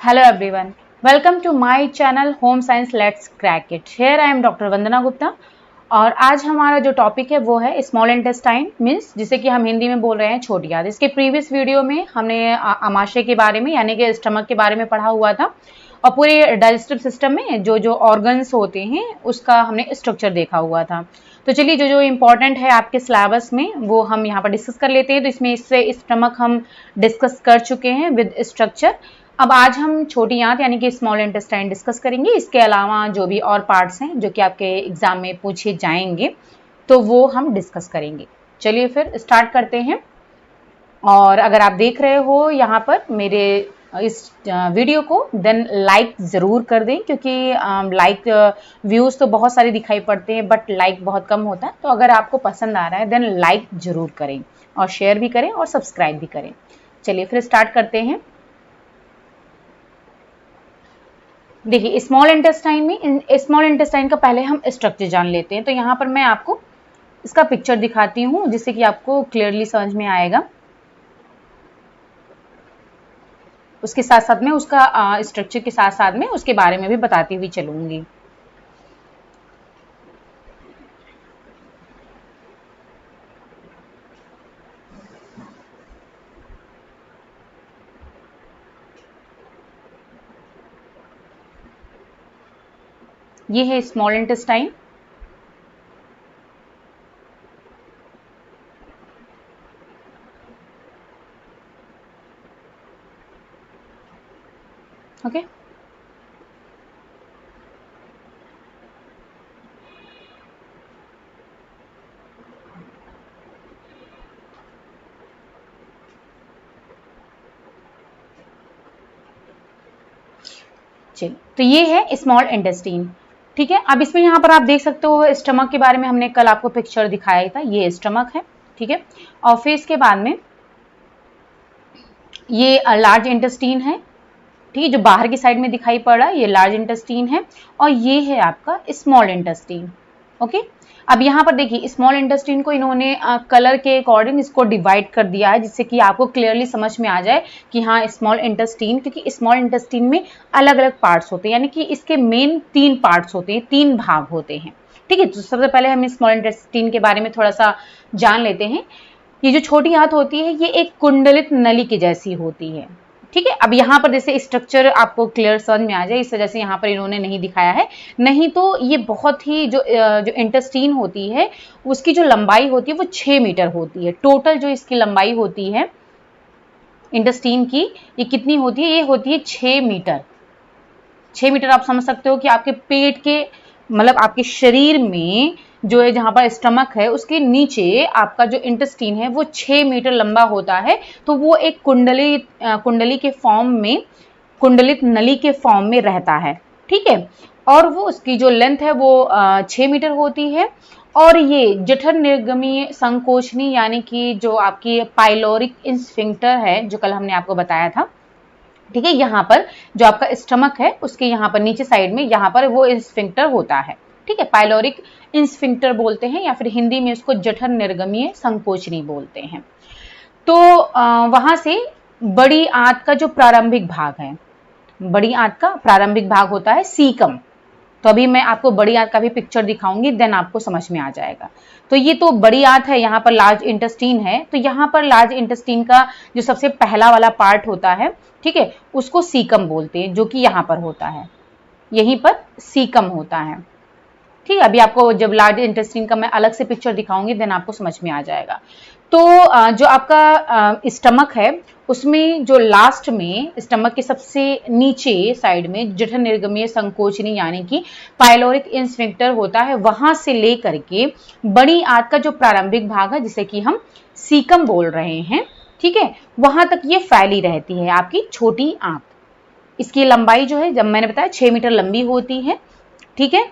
Hello everyone, welcome to my channel Home Science Let's Crack It. Here I am Dr. वंदना गुप्ता और आज हमारा जो topic है वो है स्मॉल इंटेस्टाइन मीन्स जिसे कि हम हिंदी में बोल रहे हैं छोटी आंत। इसके प्रीवियस वीडियो में हमने आमाशय के बारे में यानी कि स्टमक के बारे में पढ़ा हुआ था और पूरे डाइजेस्टिव सिस्टम में जो जो ऑर्गन्स होते हैं उसका हमने स्ट्रक्चर देखा हुआ था। तो चलिए जो जो इम्पोर्टेंट है आपके सिलेबस में वो हम यहाँ पर डिस्कस कर लेते हैं। तो इसमें इससे स्टमक हम डिस्कस कर चुके हैं विद स्ट्रक्चर। अब आज हम छोटी आंत यानी कि स्मॉल इंटेस्टाइन डिस्कस करेंगे। इसके अलावा जो भी और पार्ट्स हैं जो कि आपके एग्जाम में पूछे जाएंगे तो वो हम डिस्कस करेंगे। चलिए फिर स्टार्ट करते हैं। और अगर आप देख रहे हो यहाँ पर मेरे इस वीडियो को देन लाइक ज़रूर कर दें, क्योंकि लाइक व्यूज़ तो बहुत सारे दिखाई पड़ते हैं बट लाइक बहुत कम होता है। तो अगर आपको पसंद आ रहा है देन लाइक ज़रूर करें और शेयर भी करें और सब्सक्राइब भी करें। चलिए फिर स्टार्ट करते हैं। देखिए स्मॉल इंटेस्टाइन का पहले हम स्ट्रक्चर जान लेते हैं। तो यहाँ पर मैं आपको इसका पिक्चर दिखाती हूँ जिससे कि आपको क्लियरली समझ में आएगा। उसके साथ साथ में उसका स्ट्रक्चर के साथ साथ में उसके बारे में भी बताती हुई चलूंगी। ये है स्मॉल इंटेस्टाइन। ओके चलिए, तो ये है स्मॉल इंटेस्टाइन। ठीक है, अब इसमें यहाँ पर आप देख सकते हो स्टमक के बारे में हमने कल आपको पिक्चर दिखाया था। ये स्टमक है, ठीक है। और फिर इसके बाद में ये लार्ज इंटेस्टाइन है, ठीक है, जो बाहर की साइड में दिखाई पड़ रहा है ये लार्ज इंटेस्टाइन है। और ये है आपका स्मॉल इंटेस्टाइन। ओके, अब यहाँ पर देखिए स्मॉल इंटेस्टाइन को इन्होंने कलर के अकॉर्डिंग इसको डिवाइड कर दिया है जिससे कि आपको क्लियरली समझ में आ जाए कि हाँ स्मॉल इंटेस्टाइन, क्योंकि स्मॉल इंटेस्टाइन में अलग अलग पार्ट्स होते हैं यानी कि इसके मेन 3 पार्ट्स होते हैं, 3 भाग होते हैं। ठीक है, तो सबसे पहले हम स्मॉल इंटेस्टाइन के बारे में थोड़ा सा जान लेते हैं। ये जो छोटी आंत होती है ये एक कुंडलित नली के जैसी होती है। ठीक है, अब यहाँ पर जैसे स्ट्रक्चर आपको क्लियर समझ में आ जाए इस वजह से यहाँ पर इन्होंने नहीं दिखाया है, नहीं तो ये बहुत ही जो इंटेस्टाइन होती है उसकी जो लंबाई होती है वो 6 मीटर होती है। टोटल जो इसकी लंबाई होती है इंटेस्टाइन की ये कितनी होती है, ये होती है 6 मीटर। 6 मीटर आप समझ सकते हो कि आपके पेट के मतलब आपके शरीर में जो है जहां पर स्टमक है उसके नीचे आपका जो इंटेस्टाइन है वो 6 मीटर लंबा होता है। तो वो एक कुंडली के फॉर्म में, कुंडलित नली के फॉर्म में रहता है। ठीक है, और वो उसकी जो लेंथ है वो 6 मीटर होती है। और ये जठर निर्गमीय संकोचनी यानी कि जो आपकी पाइलोरिक स्फिंक्टर है जो कल हमने आपको बताया था, ठीक है, यहाँ पर जो आपका स्टमक है उसके यहाँ पर नीचे साइड में यहाँ पर वो स्फिंक्टर होता है। ठीक है, पाइलोरिक स्फिंक्टर बोलते हैं या फिर हिंदी में उसको जठर निर्गमीय संकोचनी बोलते हैं। तो वहां से बड़ी आंत का जो प्रारंभिक भाग है, बड़ी आंत का प्रारंभिक भाग होता है सीकम। तो अभी मैं आपको बड़ी आंत का भी पिक्चर दिखाऊंगी देन आपको समझ में आ जाएगा। तो ये तो बड़ी आंत है, यहाँ पर लार्ज इंटेस्टाइन है। तो यहाँ पर लार्ज इंटेस्टाइन का जो सबसे पहला वाला पार्ट होता है, ठीक है, उसको सीकम बोलते हैं, जो कि यहाँ पर होता है, यहीं पर सीकम होता है। ठीक है, अभी आपको जब लार्ज इंटेस्टाइन का मैं अलग से पिक्चर दिखाऊंगी देन आपको समझ में आ जाएगा। तो जो आपका स्टमक है उसमें जो लास्ट में स्टमक के सबसे नीचे साइड में जठर निर्गमीय संकोचनी यानी कि पाइलोरिक स्फिंक्टर होता है, वहां से लेकर के बड़ी आंत का जो प्रारंभिक भाग है जिसे कि हम सीकम बोल रहे हैं, ठीक है, वहां तक ये फैली रहती है आपकी छोटी आंत। इसकी लंबाई जो है जब मैंने बताया 6 मीटर लंबी होती है। ठीक है,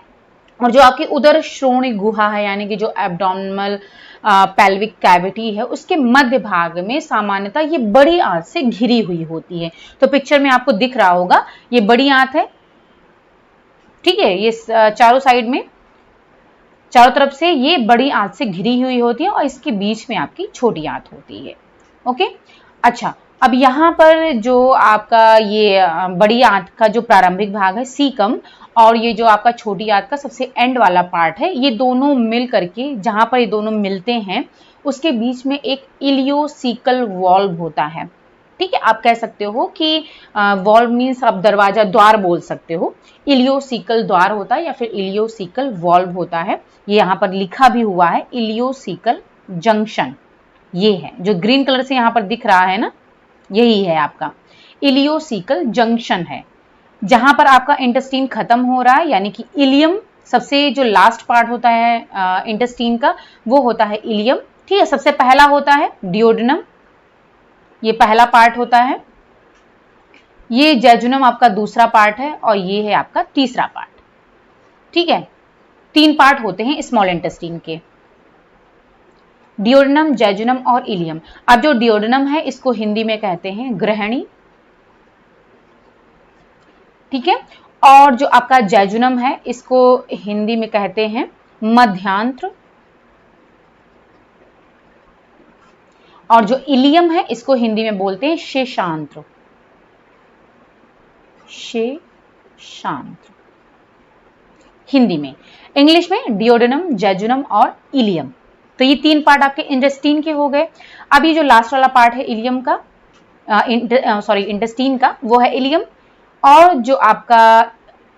और जो आपकी उदर श्रोणि गुहा है यानी कि जो एब्डोमिनल पेल्विक कैविटी है उसके मध्य भाग में सामान्यतः ये बड़ी आंत से घिरी हुई होती है। तो पिक्चर में आपको दिख रहा होगा ये बड़ी आंत है। ठीक है, ये चारों साइड में चारों तरफ से ये बड़ी आंत से घिरी हुई होती है और इसके बीच में आपकी छोटी आंत होती है। ओके, अच्छा, अब यहाँ पर जो आपका ये बड़ी आंत का जो प्रारंभिक भाग है सीकम, और ये जो आपका छोटी आंत का सबसे एंड वाला पार्ट है, ये दोनों मिल करके जहां पर ये दोनों मिलते हैं उसके बीच में एक इलियोसिकल वॉल्व होता है। ठीक है, आप कह सकते हो कि वॉल्व मीन्स आप दरवाजा, द्वार बोल सकते हो। इलियोसिकल द्वार होता है या फिर इलियोसिकल वॉल्व होता है। ये यहाँ पर लिखा भी हुआ है इलियोसिकल जंक्शन, ये है जो ग्रीन कलर से यहाँ पर दिख रहा है ना, यही है आपका इलियोसिकल जंक्शन है, जहां पर आपका इंटेस्टाइन खत्म हो रहा है, यानी कि इलियम सबसे जो लास्ट पार्ट होता है इंटेस्टाइन का, वो होता है इलियम। ठीक है, सबसे पहला होता है डियोडेनम, ये पहला पार्ट होता है, ये जेजुनम आपका दूसरा पार्ट है, और ये है आपका तीसरा पार्ट। ठीक है, 3 पार्ट होते हैं स्मॉल इंटेस्टाइन के, डियोडेनम, जेजुनम और इलियम। अब जो डियोडेनम है इसको हिंदी में कहते हैं ग्रहणी। ठीक है, और जो आपका जेजुनम है इसको हिंदी में कहते हैं मध्यांत्र, और जो इलियम है इसको हिंदी में बोलते हैं शेषांत्र। शेषांत्र हिंदी में, इंग्लिश में डियोडेनम, जेजुनम और इलियम। तो ये 3 पार्ट आपके इंटेस्टाइन के हो गए। अब ये जो लास्ट वाला पार्ट है इलियम का, इंटेस्टाइन का, वो है इलियम। और जो आपका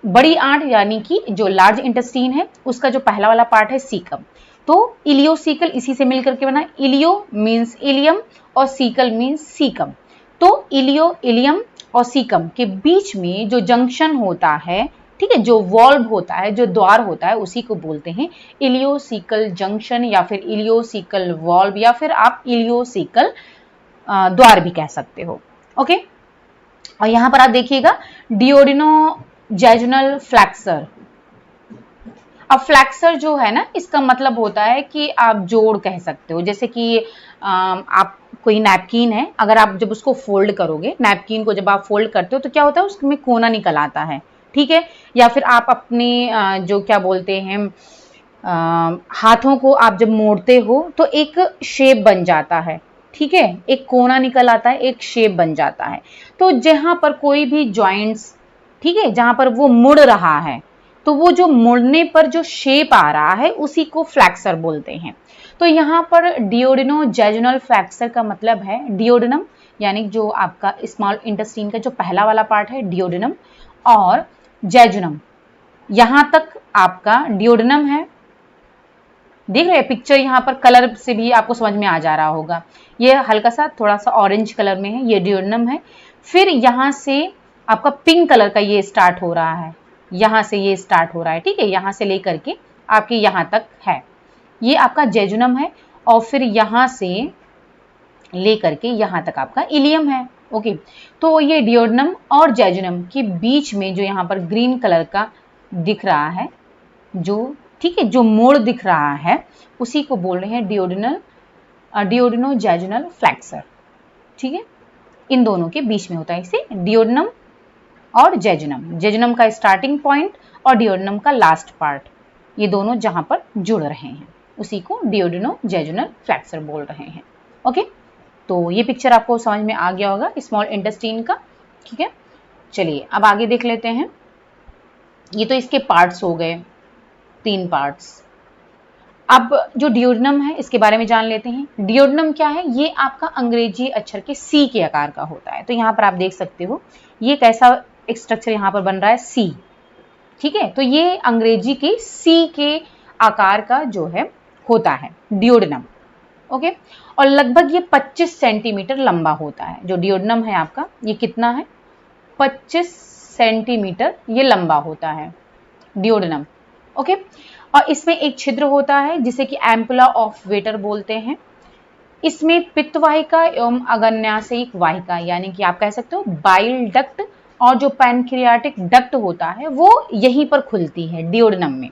बड़ी आंत यानी कि जो लार्ज इंटेस्टाइन है उसका जो पहला वाला पार्ट है सीकम। तो इलियोसिकल इसी से मिलकर के बना, इलियो मीन्स इलियम और सीकल मीन्स सीकम। तो इलियो, इलियम और सीकम के बीच में जो जंक्शन होता है, ठीक है, जो वॉल्व होता है, जो द्वार होता है, उसी को बोलते हैं इलियोसिकल जंक्शन या फिर इलियोसिकल वॉल्व, या फिर आप इलियोसिकल द्वार भी कह सकते हो। ओके, और यहां पर आप देखिएगा डियोडिनो जेजुनल फ्लैक्सर। अब फ्लैक्सर जो है ना, इसका मतलब होता है कि आप जोड़ कह सकते हो। जैसे कि आप कोई नैपकिन है, अगर आप जब उसको फोल्ड करोगे, नैपकिन को जब आप फोल्ड करते हो तो क्या होता है, उसमें कोना निकल आता है। ठीक है, या फिर आप अपने जो क्या बोलते हैं हाथों को आप जब मोड़ते हो तो एक शेप बन जाता है। ठीक है, एक कोना निकल आता है, एक शेप बन जाता है। तो जहां पर कोई भी जॉइंट्स, ठीक है, जहां पर वो मुड़ रहा है, तो वो जो मुड़ने पर जो शेप आ रहा है उसी को फ्लैक्सर बोलते हैं। तो यहाँ पर डियोडिनो जेजुनल फ्लैक्सर का मतलब है डियोडिनम, यानी जो आपका स्मॉल इंटेस्टाइन का जो पहला वाला पार्ट है डियोडिनम, और जेजुनम, यहां तक आपका डियोडिनम है। देख रहे हैं पिक्चर, यहाँ पर कलर से भी आपको समझ में आ जा रहा होगा, ये हल्का सा थोड़ा सा ऑरेंज कलर में है, ये डियोडिनम है। फिर यहाँ से आपका पिंक कलर का ये स्टार्ट हो रहा है, यहाँ से ये स्टार्ट हो रहा है। ठीक है, यहाँ से लेकर के आपके यहाँ तक है, ये आपका जेजुनम है, और फिर यहाँ से लेकर के यहाँ तक आपका इलियम है। ओके, तो ये डियोडिनम और जेजुनम के बीच में जो यहाँ पर ग्रीन कलर का दिख रहा है, जो ठीक है, जो मोड़ दिख रहा है, उसी को बोल रहे हैं डियोडिनो जेजुनल फ्लैक्सर। ठीक है, इन दोनों के बीच में होता है, इसे डियोडिनम और जेजुनम, जेजुनम का स्टार्टिंग पॉइंट और डियोडिनम का लास्ट पार्ट, ये दोनों जहां पर जुड़ रहे हैं उसी को डियोडिनो जेजुनल फ्लैक्सर बोल रहे हैं। ओके, तो ये पिक्चर आपको समझ में आ गया होगा स्मॉल इंटेस्टाइन का। ठीक है, चलिए अब आगे देख लेते हैं। ये तो इसके पार्ट्स हो गए, 3 पार्ट्स। अब जो डियोडिनम है इसके बारे में जान लेते हैं। डियोडिनम क्या है, ये आपका अंग्रेजी अक्षर के सी के आकार का होता है। तो यहाँ पर आप देख सकते हो ये कैसा एक स्ट्रक्चर यहाँ पर बन रहा है, सी। ठीक है, तो ये अंग्रेजी के सी के आकार का जो है होता है डियोडिनम। ओके, और लगभग ये 25 सेंटीमीटर लंबा होता है। जो डियोडिनम है आपका, ये कितना है, 25 सेंटीमीटर ये लंबा होता है डियोडिनम। ओके, और इसमें एक छिद्र होता है जिसे कि एम्पुला ऑफ वेटर बोलते हैं। इसमें पित्त वाहिका एवं अग्न्याशयिक वाहिका, यानी कि आप कह सकते हो बाइल डक्ट और जो पैनक्रियाटिक डक्ट होता है वो यहीं पर खुलती है डियोडिनम में।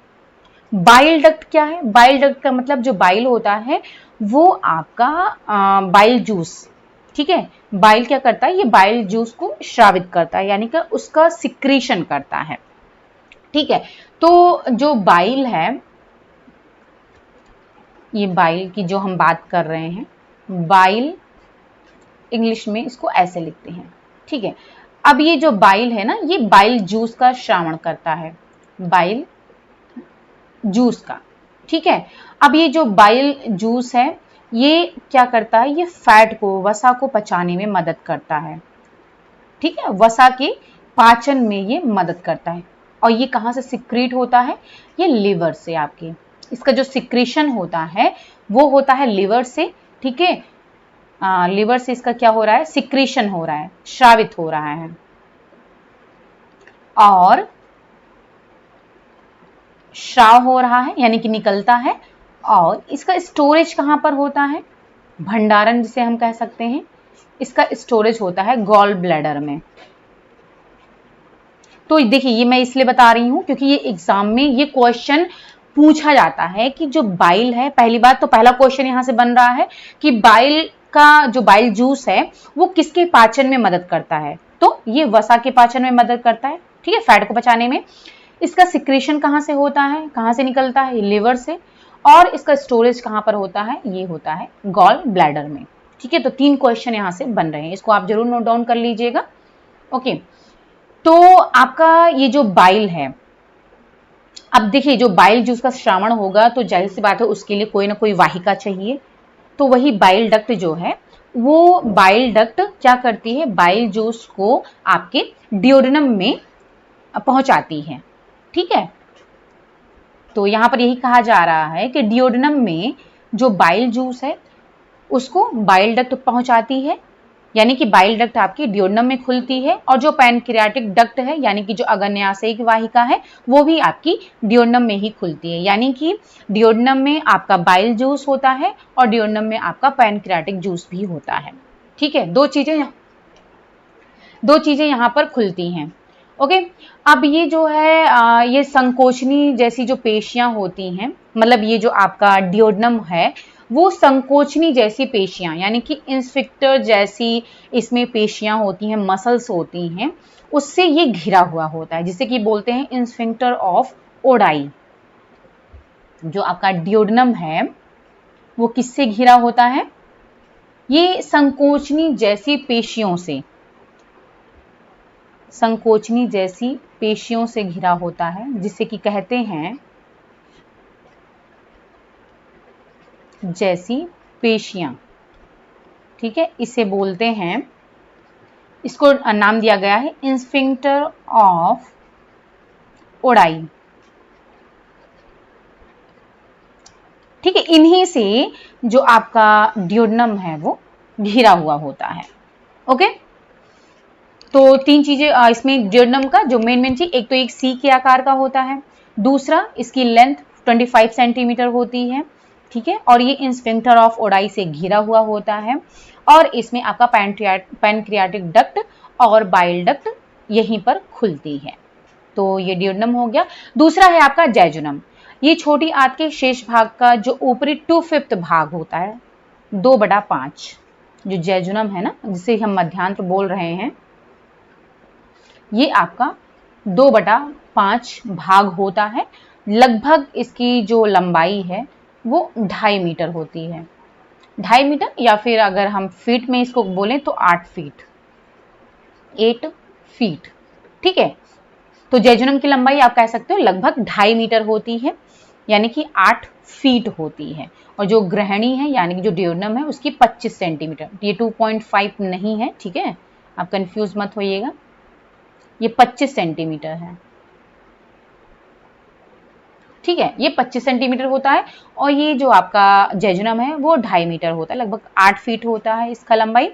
बाइल डक्ट क्या है, बाइल डक्ट का मतलब जो बाइल होता है वो आपका बाइल जूस, ठीक है, बाइल क्या करता है, ये बाइल जूस को स्रावित करता है, यानी कि उसका सिक्रीशन करता है। ठीक है, तो जो बाइल है, ये बाइल की जो हम बात कर रहे हैं, बाइल इंग्लिश में इसको ऐसे लिखते हैं, ठीक है। अब ये जो बाइल है ना, ये बाइल जूस का श्रावण करता है, बाइल जूस का, ठीक है। अब ये जो बाइल जूस है ये क्या करता है, ये फैट को, वसा को पचाने में मदद करता है, ठीक है। वसा के पाचन में ये मदद करता है। और ये कहाँ से सिक्रीट होता है, ये लिवर से आपके, इसका जो सिक्रीशन होता है वो होता है लिवर से, ठीक है। लिवर से इसका क्या हो रहा है, सिक्रीशन हो रहा है, श्रावित हो रहा है। और श्राव हो रहा है यानी कि निकलता है। और इसका स्टोरेज कहां पर होता है, भंडारण जिसे हम कह सकते हैं, इसका स्टोरेज होता है गॉल ब्लैडर में। तो देखिए ये मैं इसलिए बता रही हूं क्योंकि ये एग्जाम में ये क्वेश्चन पूछा जाता है कि जो बाइल है, पहली बात तो पहला क्वेश्चन यहां से बन रहा है कि बाइल का जो बाइल जूस है वो किसके पाचन में मदद करता है, तो ये वसा के पाचन में मदद करता है, ठीक है, फैट को पचाने में। इसका सिक्रेशन कहां से होता है, कहां से निकलता है, लिवर से। और इसका स्टोरेज कहां पर होता है, ये होता है गॉल ब्लैडर में, ठीक है। तो 3 क्वेश्चन यहां से बन रहे हैं, इसको आप जरूर नोट डाउन कर लीजिएगा, ओके। तो आपका ये जो बाइल है, अब देखिए जो बाइल जूस का श्रावण होगा तो जाहिर सी बात है उसके लिए कोई ना कोई वाहिका चाहिए, तो वही बाइल डक्ट जो है वो बाइल डक्ट क्या करती है, बाइल जूस को आपके डियोडेनम में पहुंचाती है, ठीक है। तो यहां पर यही कहा जा रहा है कि डियोडेनम में जो बाइल जूस है उसको बाइल डक्ट पहुंचाती है, यानी कि बाइल डक्ट आपकी डियोडेनम में खुलती है। और जो पैनक्रियाटिक डक्ट है यानी कि जो अग्न्याशयिक वाहिका है वो भी आपकी डियोडेनम में ही खुलती है, यानी कि डियोडेनम में आपका बाइल जूस होता है और डियोडेनम में आपका पैनक्रियाटिक जूस भी होता है, ठीक है। दो चीजें यहां पर खुलती हैं, ओके। अब ये जो है ये संकोचनी जैसी जो पेशियां होती हैं, मतलब ये जो आपका डियोडेनम है वो संकोचनी जैसी पेशियां यानी कि इंस्फिक्टर जैसी इसमें पेशियां होती हैं, मसल्स होती हैं, उससे ये घिरा हुआ होता है, जिसे कि बोलते हैं इंस्फिंक्टर ऑफ ओडाई। जो आपका डियोडेनम है वो किससे घिरा होता है, ये संकोचनी जैसी पेशियों से, संकोचनी जैसी पेशियों से घिरा होता है, जिसे कि कहते हैं जैसी पेशियां, ठीक है। इसे बोलते हैं, इसको नाम दिया गया है इंस्फिंक्टर ऑफ ओडाई, ठीक है। इन्हीं से जो आपका डियोडेनम है वो घिरा हुआ होता है, ओके। तो 3 चीजें इसमें डियोडेनम का जो मेन चीज, एक तो एक सी के आकार का होता है, दूसरा इसकी लेंथ 25 सेंटीमीटर होती है, ठीक है। और ये इंस्फिंक्टर ऑफ ओडाई से घिरा हुआ होता है। और इसमें आपका पैनक्रियाटिक डक्ट और बाइल डक्ट यहीं पर खुलती है। तो ये डियोडेनम हो गया। दूसरा है आपका जैजुनम, ये छोटी आंत के शेष भाग का जो ऊपरी 2/5 भाग होता है, 2/5, जो जैजुनम है ना जिसे हम मध्यांत्र बोल रहे हैं, ये आपका 2/5 भाग होता है। लगभग इसकी जो लंबाई है वो 2.5 मीटर होती है, 2.5 मीटर, या फिर अगर हम फीट में इसको बोलें तो 8 फीट, 8 फीट, ठीक है। तो जैजुनम की लंबाई आप कह सकते हो लगभग 2.5 मीटर होती है, यानी कि 8 फीट होती है। और जो ग्रहणी है यानी कि जो डियोडेनम है उसकी 25 सेंटीमीटर, ये 2.5 नहीं है, ठीक है, आप कंफ्यूज मत होइएगा, ये 25 सेंटीमीटर है, ठीक है, ये 25 सेंटीमीटर होता है। और ये जो आपका जैजुनम है वो 2.5 मीटर होता है, लगभग 8 फीट होता है इसका लंबाई।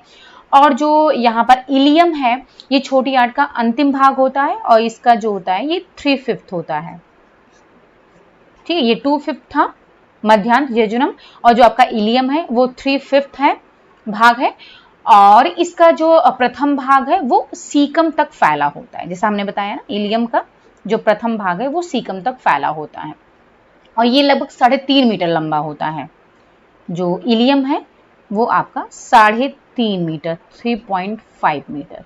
और जो यहाँ पर इलियम है ये छोटी आंत का अंतिम भाग होता है और इसका जो होता है ये 3/5 होता है, ठीक है। ये 2/5 था मध्यांत जैजुनम, और जो आपका इलियम है वो 3/5 है भाग है। और इसका जो प्रथम भाग है वो सीकम तक फैला होता है, जैसा हमने बताया ना, इलियम का जो प्रथम भाग है वो सीकम तक फैला होता है। और ये लगभग 3.5 मीटर लंबा होता है, जो इलियम है वो आपका 3.5 मीटर, 3.5 मीटर।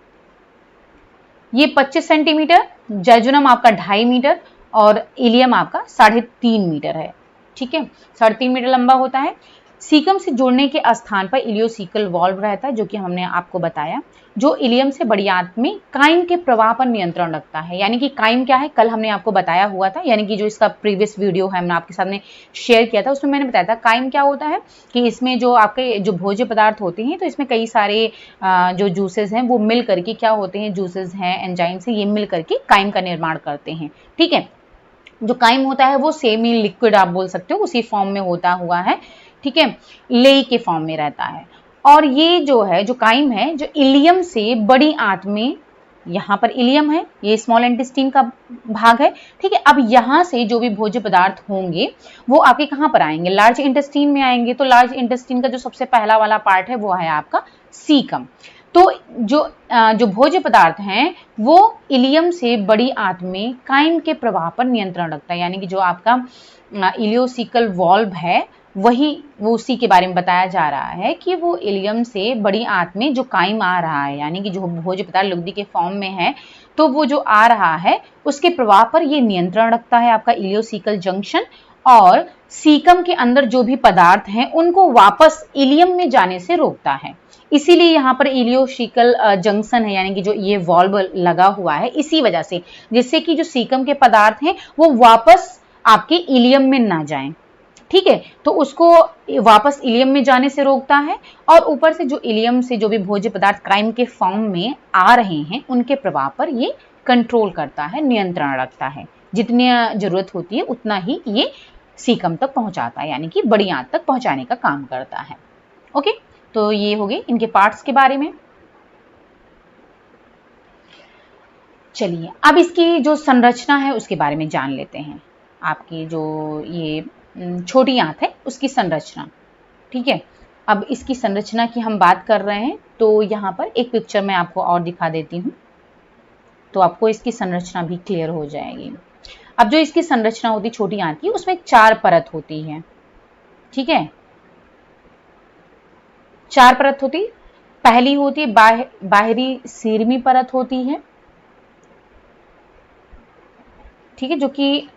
ये 25 सेंटीमीटर, जैजुनम आपका 2.5 मीटर और इलियम आपका 3.5 मीटर है, ठीक है, 3.5 मीटर लंबा होता है। सीकम से जुड़ने के स्थान पर इलियोसिकल वॉल्व रहता है, जो कि हमने आपको बताया, जो इलियम से बड़ी आंत में काइम के प्रवाह पर नियंत्रण रखता है। यानी कि काइम क्या है, कल हमने आपको बताया हुआ था, यानी कि जो इसका प्रीवियस वीडियो है हमने आपके सामने शेयर किया था, उसमें मैंने बताया था काइम क्या होता है कि इसमें जो आपके जो भोज्य पदार्थ होते हैं, तो इसमें कई सारे जो जूसेस हैं वो मिल करके क्या होते हैं, जूसेस हैं, एंजाइम्स हैं, ये मिल करके काइम का निर्माण करते हैं। ठीक है, जो काइम होता है वो सेमी लिक्विड आप बोल सकते हो, उसी फॉर्म में होता हुआ है। ठीक है, लेई के फॉर्म में रहता है। और ये जो है, जो काइम है, जो इलियम से बड़ी आंत में, यहाँ पर इलियम है, ये स्मॉल इंटेस्टाइन का भाग है। ठीक है, अब यहाँ से जो भी भोज्य पदार्थ होंगे वो आपके कहाँ पर आएंगे, लार्ज इंटेस्टाइन में आएंगे। तो लार्ज इंटेस्टाइन का जो सबसे पहला वाला पार्ट है वो है आपका सीकम। तो जो भोज्य पदार्थ हैं वो इलियम से बड़ी आंत में काइम के प्रवाह पर नियंत्रण रखता है। यानी कि जो आपका इलियोसिकल वॉल्व है वही, वो उसी के बारे में बताया जा रहा है कि वो इलियम से बड़ी आंत में जो काइम आ रहा है, यानी कि जो भोज्य पदार्थ लुगदी के फॉर्म में है, तो वो जो आ रहा है उसके प्रवाह पर ये नियंत्रण रखता है आपका इलियोसिकल जंक्शन, और सीकम के अंदर जो भी पदार्थ हैं उनको वापस इलियम में जाने से रोकता है। इसीलिए यहाँ पर इलियोसिकल जंक्शन है, यानी कि जो ये वॉल्व लगा हुआ है इसी वजह से, जिससे कि जो सीकम के पदार्थ हैं वो वापस आपके इलियम में ना जाएं। ठीक है, तो उसको वापस इलियम में जाने से रोकता है, और ऊपर से जो इलियम से जो भी भोज्य पदार्थ काइम के फॉर्म में आ रहे हैं उनके प्रवाह पर ये कंट्रोल करता है, नियंत्रण रखता है। जितनी जरूरत होती है उतना ही ये सीकम तक पहुंचाता है, यानी कि बड़ी आंत तक पहुंचाने का काम करता है। ओके, तो ये हो गए इनके पार्ट्स के बारे में। चलिए अब इसकी जो संरचना है उसके बारे में जान लेते हैं। आपकी जो ये छोटी आंत है उसकी संरचना। ठीक है, अब इसकी संरचना की हम बात कर रहे हैं, तो यहाँ पर एक पिक्चर मैं आपको और दिखा देती हूँ, तो आपको इसकी संरचना भी क्लियर हो जाएगी। अब जो इसकी संरचना होती है छोटी आंत की, उसमें 4 परत होती है। ठीक है, 4 परत होती। पहली होती है बाहरी सीरमी परत होती है। ठीक है, जो कि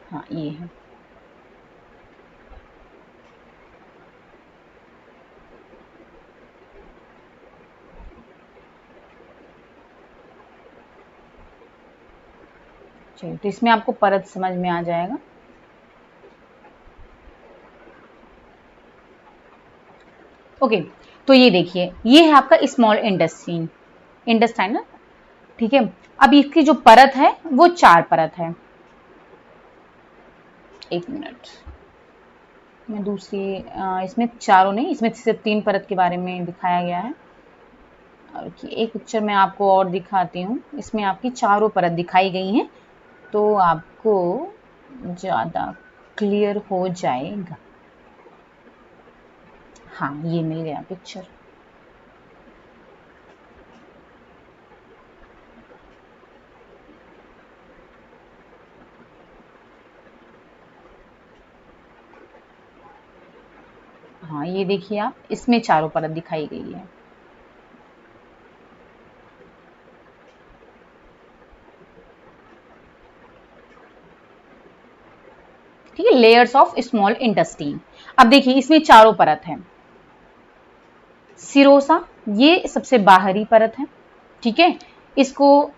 हाँ ये है। चलिए, तो इसमें आपको परत समझ में आ जाएगा। ओके, तो ये देखिए, ये है आपका स्मॉल इंटेस्टाइन ना। ठीक है, अब इसकी जो परत है वो 4 परत है। एक मिनट, मैं दूसरी इसमें चारों नहीं, इसमें सिर्फ 3 परत के बारे में दिखाया गया है। और एक पिक्चर मैं आपको और दिखाती हूँ, इसमें आपकी चारों परत दिखाई गई हैं, तो आपको ज़्यादा क्लियर हो जाएगा। हाँ, ये मिल गया पिक्चर। हाँ, ये देखिए आप, इसमें चारों परत दिखाई गई है। ठीक है, लेयर्स ऑफ स्मॉल इंटेस्टाइन। अब देखिए इसमें चारों परत है। सिरोसा ये सबसे बाहरी परत है। ठीक है, इसको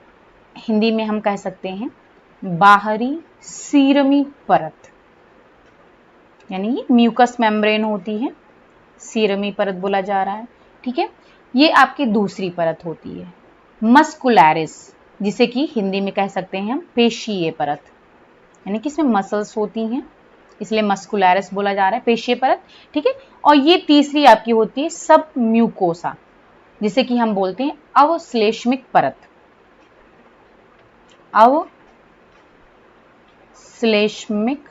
हिंदी में हम कह सकते हैं बाहरी सीरमी परत, यानी ये म्यूकस मेम्ब्रेन होती है, सीरमी परत बोला जा रहा है। ठीक है, ये आपकी दूसरी परत होती है मस्कुलैरिस, जिसे कि हिंदी में कह सकते हैं हम पेशीय परत, यानी कि इसमें मसल्स होती हैं, इसलिए मस्कुलैरिस बोला जा रहा है, पेशीय परत। ठीक है, और ये तीसरी आपकी होती है सब म्यूकोसा, जिसे कि हम बोलते हैं अवश्लेष्मिक परत, अवश्लेष्मिक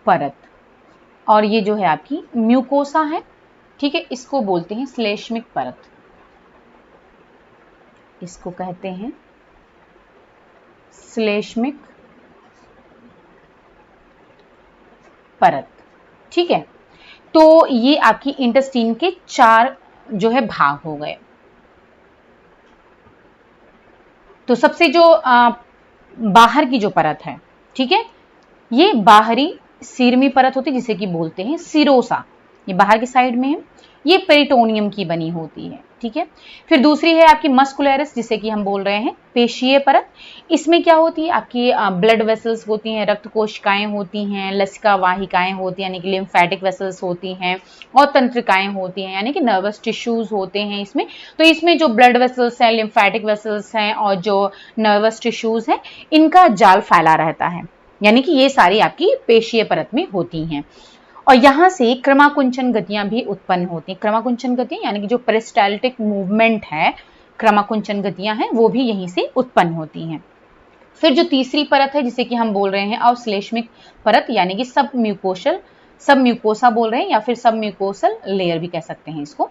परत। और ये जो है आपकी म्यूकोसा है। ठीक है, इसको बोलते हैं श्लेष्मिक परत, इसको कहते हैं श्लेष्मिक परत। ठीक है, तो ये आपकी इंटेस्टाइन के 4 जो है भाग हो गए। तो सबसे जो बाहर की जो परत है, ठीक है, ये बाहरी सीरमी परत होती है जिसे कि बोलते हैं सिरोसा, ये बाहर की साइड में है, ये पेरिटोनियम की बनी होती है, ठीक है। फिर दूसरी है आपकी मस्कुलरिस जिसे कि हम बोल रहे हैं पेशीय परत। इसमें क्या होती है आपकी ब्लड वेसल्स होती हैं, रक्त कोशिकाएं होती हैं, लसिका वाहिकाएं होती हैं यानी कि लिम्फेटिक वेसल्स होती हैं, और तंत्रिकाएं होती हैं यानी कि नर्वस टिश्यूज होते हैं इसमें। तो इसमें जो ब्लड वेसल्स हैं, लिम्फेटिक वेसल्स हैं और जो नर्वस टिश्यूज हैं, इनका जाल फैला रहता है, यानी कि ये सारी आपकी पेशीय परत में होती हैं। और यहाँ से क्रमाकुंचन गतियां भी उत्पन्न होती हैं। क्रमाकुंचन गतियां यानी कि जो पेरिस्टाल्टिक मूवमेंट है, क्रमाकुंचन गतियां हैं, वो भी यहीं से उत्पन्न होती हैं। फिर जो तीसरी परत है जिसे कि हम बोल रहे हैं अवश्लेष्मिक परत यानी कि सब म्यूकोसा बोल रहे हैं या फिर सब म्यूकोसल लेयर भी कह सकते हैं इसको।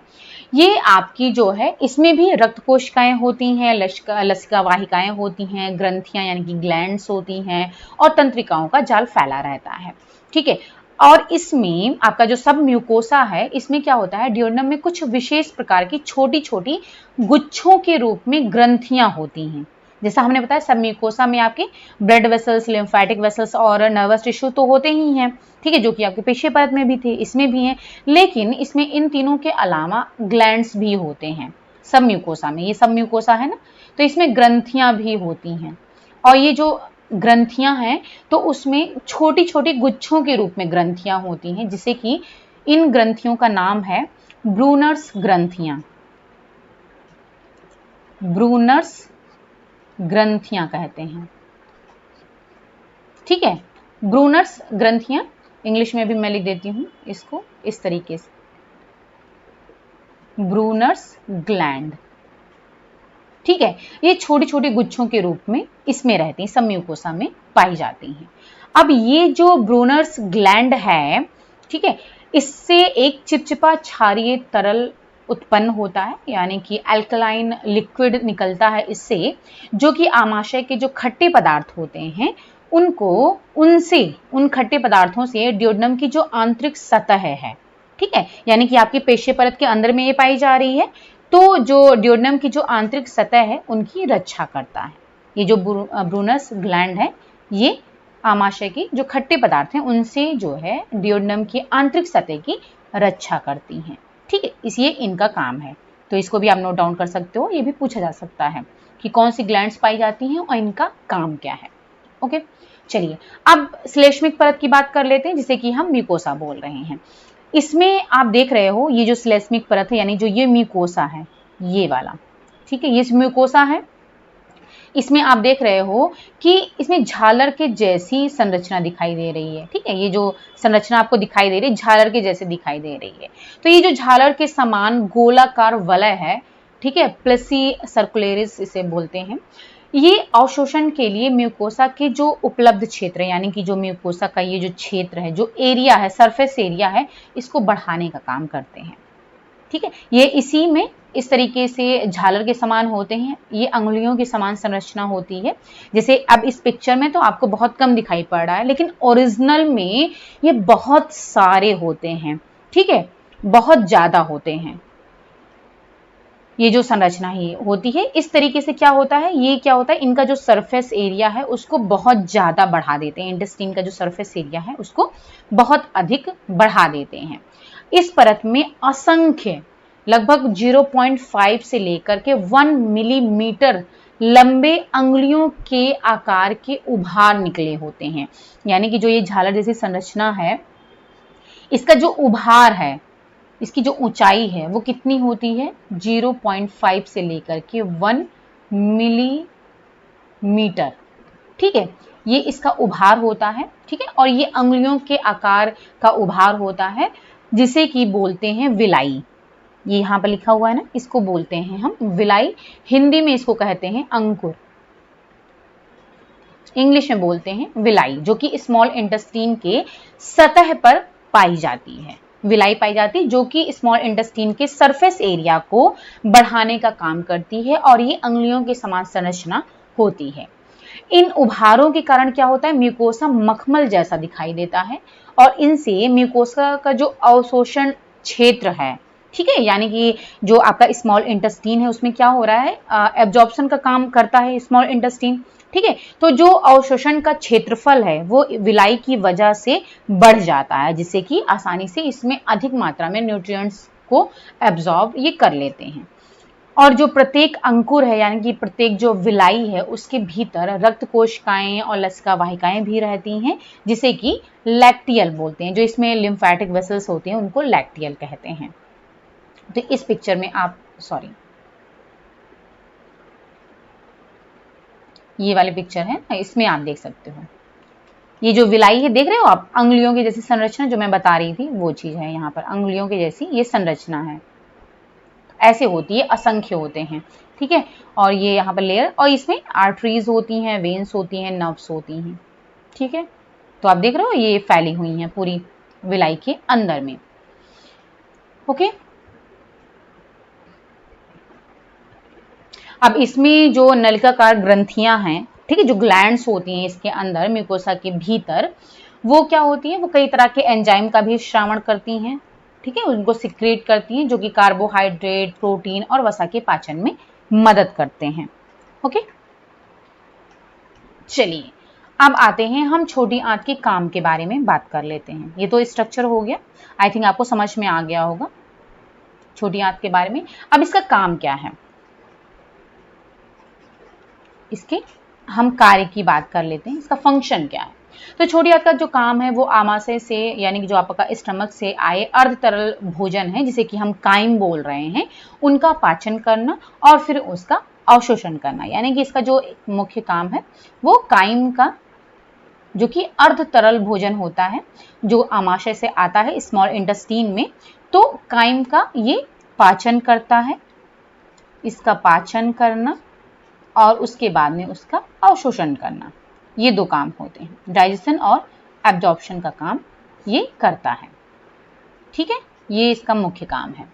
ये आपकी जो है इसमें भी रक्त कोशिकाएं होती हैं, लसिका वाहिकाएं होती हैं, ग्रंथियां यानी कि ग्लैंड्स होती हैं और तंत्रिकाओं का जाल फैला रहता है, ठीक है। और इसमें आपका जो सब म्यूकोसा है, इसमें क्या होता है, ड्यूोडेनम में कुछ विशेष प्रकार की छोटी छोटी गुच्छों के रूप में ग्रंथियां होती हैं। जैसा हमने बताया सब म्यूकोसा में आपके ब्लड वेसल्स, लिम्फेटिक वेसल्स और नर्वस टिश्यू तो होते ही हैं, ठीक है, जो कि आपके पेशीय परत में भी थे, इसमें भी हैं। लेकिन इसमें इन तीनों के अलावा ग्लैंड्स भी होते हैं सब म्यूकोसा में। ये सब म्यूकोसा है ना, तो इसमें ग्रंथियां भी होती हैं। और ये जो ग्रंथियां हैं तो उसमें छोटी छोटी गुच्छों के रूप में ग्रंथियां होती हैं, जिसे कि इन ग्रंथियों का नाम है ब्रूनर्स ग्रंथियां। ब्रूनर्स ग्रंथियां कहते हैं, ठीक है। ब्रूनर्स ग्रंथियां इंग्लिश में भी मैं लिख देती हूं इसको इस तरीके से, ब्रूनर्स ग्लैंड, ठीक है। ये छोटी छोटी गुच्छों के रूप में इसमें रहती हैं, सब म्यूकोसा में पाई जाती हैं। अब ये जो ब्रूनर्स ग्लैंड है, ठीक है, इससे एक चिपचिपा क्षारीय तरल उत्पन्न होता है यानी कि अल्कलाइन लिक्विड निकलता है इससे, जो कि आमाशय के जो खट्टे पदार्थ होते हैं उन खट्टे पदार्थों से ड्यूोडेनम की जो आंतरिक सतह है, ठीक है, यानी कि आपकी पेशीय परत के अंदर में ये पाई जा रही है, तो जो ड्यूोडेनम की जो आंतरिक सतह है उनकी रक्षा करता है। ये जो ब्रूनस ग्लैंड है, ये आमाशय की जो खट्टे पदार्थ हैं उनसे जो है ड्यूोडेनम की आंतरिक सतह की रक्षा करती हैं, ठीक है, इसलिए इनका काम है। तो इसको भी आप नोट डाउन कर सकते हो, ये भी पूछा जा सकता है कि कौन सी ग्लैंड्स पाई जाती हैं और इनका काम क्या है। ओके, चलिए अब श्लेष्मिक परत की बात कर लेते हैं जिसे कि हम म्यूकोसा बोल रहे हैं। इसमें आप देख रहे हो ये जो श्लेष्मिक परत है यानी जो ये म्यूकोसा है, ये वाला, ठीक है, ये म्यूकोसा है। इसमें आप देख रहे हो कि इसमें झालर के जैसी संरचना दिखाई दे रही है, ठीक है, ये जो संरचना आपको दिखाई दे रही है झालर के जैसे दिखाई दे रही है। तो ये जो झालर के समान गोलाकार वलय है, ठीक है, प्लेसी सर्कुलेरिस इसे बोलते हैं, ये अवशोषण के लिए म्यूकोसा के जो उपलब्ध क्षेत्र यानी कि जो म्यूकोसा का ये जो क्षेत्र है, जो एरिया है, सरफेस एरिया है, इसको बढ़ाने का काम करते हैं, ठीक है। ये इसी में इस तरीके से झालर के समान होते हैं, ये अंगुलियों की समान संरचना होती है। जैसे अब इस पिक्चर में तो आपको बहुत कम दिखाई पड़ रहा है, लेकिन ओरिजिनल में ये बहुत सारे होते हैं, ठीक है, बहुत ज्यादा होते हैं। ये जो संरचना ही होती है इस तरीके से क्या होता है, ये क्या होता है, इनका जो सरफेस एरिया है उसको बहुत ज्यादा बढ़ा देते हैं, इंटेस्टाइन का जो सरफेस एरिया है उसको बहुत अधिक बढ़ा देते हैं। इस परत में असंख्य लगभग 0.5 से लेकर के 1 मिलीमीटर लंबे अंगुलियों के आकार के उभार निकले होते हैं, यानी कि जो ये झालर जैसी संरचना है इसका जो उभार है, इसकी जो ऊंचाई है वो कितनी होती है, 0.5 से लेकर के 1 मिलीमीटर, ठीक है, ये इसका उभार होता है, ठीक है। और ये अंगुलियों के आकार का उभार होता है जिसे कि बोलते हैं विलाई, ये यहाँ पर लिखा हुआ है ना, इसको बोलते हैं हम विलाई, हिंदी में इसको कहते हैं अंकुर, इंग्लिश में बोलते हैं विलाई, जो कि स्मॉल इंटेस्टाइन के सतह पर पाई जाती है, विलाई पाई जाती है जो कि स्मॉल इंटेस्टाइन के सरफेस एरिया को बढ़ाने का काम करती है और ये अंगुलियों के समान संरचना होती है। इन उभारों के कारण क्या होता है, म्यूकोसा मखमल जैसा दिखाई देता है और इनसे म्यूकोसा का जो अवशोषण क्षेत्र है, ठीक है, यानी कि जो आपका स्मॉल इंटेस्टाइन है उसमें क्या हो रहा है, एब्जॉर्प्शन का काम करता है स्मॉल इंटेस्टाइन, ठीक है। तो जो अवशोषण का क्षेत्रफल है वो विलाई की वजह से बढ़ जाता है, जिससे कि आसानी से इसमें अधिक मात्रा में न्यूट्रिएंट्स को एब्जॉर्ब ये कर लेते हैं। और जो प्रत्येक अंकुर है यानी कि प्रत्येक जो विलाई है उसके भीतर रक्त कोशिकाएं और लसिका वाहिकाएं भी रहती हैं, जिसे कि लैक्टियल बोलते हैं। जो इसमें लिम्फेटिक वेसल्स होते हैं उनको लैक्टियल कहते हैं। तो इस पिक्चर में आप ये वाले पिक्चर है, इसमें आप देख सकते हो ये जो विलाई है, देख रहे हो आप, अंगुलियों की जैसी संरचना जो मैं बता रही थी वो चीज है। यहाँ पर अंगुलियों की जैसी ये संरचना है, ऐसे होती है, असंख्य होते हैं, ठीक है। और ये यहाँ पर लेयर, और इसमें आर्टरीज होती हैं, वेन्स होती हैं, नर्व्स होती हैं, ठीक है। तो आप देख रहे हो ये फैली हुई हैं पूरी विलाई के अंदर में, ओके। अब इसमें जो नलिकाकार ग्रंथियां हैं, ठीक है, जो ग्लैंड्स होती हैं इसके अंदर म्यूकोसा के भीतर, वो क्या होती है, वो कई तरह के एंजाइम का भी श्रावण करती हैं, ठीक है, उनको सिक्रेट करती हैं, जो कि कार्बोहाइड्रेट, प्रोटीन और वसा के पाचन में मदद करते हैं, ओके। चलिए अब आते हैं हम छोटी आंत के काम के बारे में बात कर लेते हैं। ये तो स्ट्रक्चर हो गया, आई थिंक आपको समझ में आ गया होगा छोटी आंत के बारे में। अब इसका काम क्या है, इसके हम कार्य की बात कर लेते हैं, इसका फंक्शन क्या है। तो छोटी आंत का जो काम है वो आमाशय से यानी कि जो आपका स्टमक से आए अर्ध तरल भोजन है, जिसे कि हम काइम बोल रहे हैं, उनका पाचन करना और फिर उसका अवशोषण करना। यानी कि इसका जो मुख्य काम है वो काइम का, जो कि अर्ध तरल भोजन होता है जो आमाशय से आता है स्मॉल इंटेस्टाइन में, तो काइम का ये पाचन करता है, इसका पाचन करना और उसके बाद में उसका अवशोषण करना, ये दो काम होते हैं। डाइजेशन और एब्जॉर्प्शन का काम ये करता है, ठीक है, ये इसका मुख्य काम है।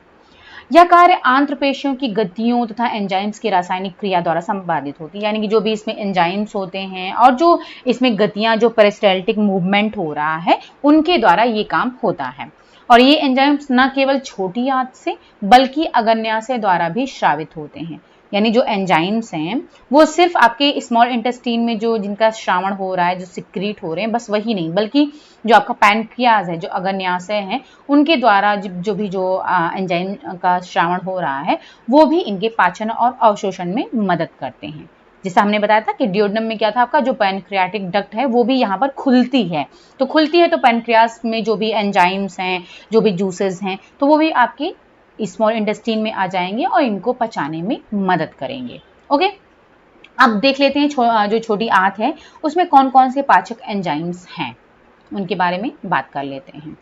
यह कार्य आंत्र पेशियों की गतियों तथा एंजाइम्स की रासायनिक क्रिया द्वारा संपादित होती है। यानी कि जो भी इसमें एंजाइम्स होते हैं और जो इसमें गतियां, जो पेरिस्टाल्टिक मूवमेंट हो रहा है, उनके द्वारा ये काम होता है। और ये एंजाइम्स न केवल छोटी आंत से बल्कि अग्न्याशय द्वारा भी स्रावित होते हैं। यानी जो एंजाइम्स हैं वो सिर्फ आपके स्मॉल इंटेस्टाइन में जो जिनका श्रावण हो रहा है, जो सिक्रीट हो रहे हैं, बस वही नहीं, बल्कि जो आपका पैनक्रियाज है, जो अग्न्याशय है, उनके द्वारा जो भी जो एंजाइम का श्रावण हो रहा है वो भी इनके पाचन और अवशोषण में मदद करते हैं। जैसा हमने बताया था कि डियोडनम में क्या था, आपका जो पैनक्रियाटिक डक्ट है वो भी यहाँ पर खुलती है, तो खुलती है तो पैनक्रियास में जो भी एंजाइम्स हैं, जो भी जूसेस हैं, तो वो भी आपके स्मॉल इंटेस्टाइन में आ जाएंगे और इनको पचाने में मदद करेंगे, ओके। अब देख लेते हैं जो छोटी आंत है उसमें कौन कौन से पाचक एंजाइम्स हैं, उनके बारे में बात कर लेते हैं।